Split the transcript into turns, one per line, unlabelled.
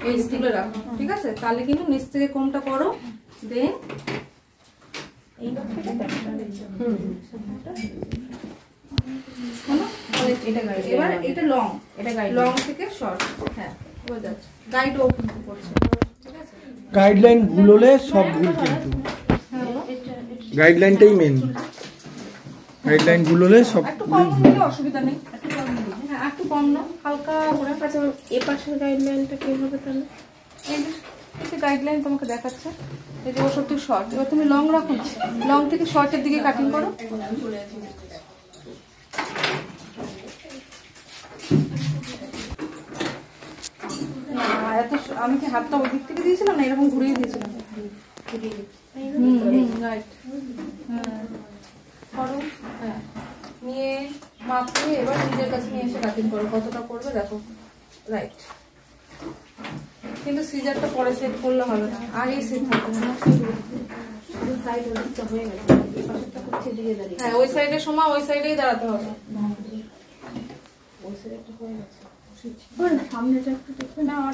এই তুলে রাখো, ঠিক আছে? তাহলে কিন্তু নিচ থেকে কোমটা করো, দেন এবার এটা লং, এটা লং থেকে শর্ট। হ্যাঁ বোঝা যাচ্ছে, গাইড ওপেন করছে, ঠিক আছে?
গাইডলাইন ভুল হলে সব ভুল, কিন্তু গাইডলাইনটাই মেন। গাইডলাইন ভুল হলে সব
একটু কম নিলে অসুবিধা নেই, একটু কম নিলে, হ্যাঁ একটু কম না, হালকা করে।
আচ্ছা এই পাশের গাইডলাইনটা কি হবে তাহলে?
এই যে গাইডলাইন তোমাকে দেখাচ্ছে, এই যে 62 শর্ট। এবার তুমি লং রাখো না, লং থেকে শর্টের দিকে কাটিং করো। এত আমি কি হাতটা ওই দিক থেকে দিয়েছিলাম না, এরকম ঘুরিয়ে দিয়েছিলাম। রাইট, হ্যাঁ করো। হ্যাঁ নিয়ে মাপ নিয়ে এবার নিজের কাছে নিয়ে এসে কাটিং করো, কতটা করবে দেখো। রাইট, কিন্তু সিজারটা পরে সেট করলে হবে না, আগেই সেট থাকবে না। হ্যাঁ ওই সাইডের সময় ওই সাইডেই দাঁড়াতে হবে।
সামনেটা একটু দেখবে না, আমার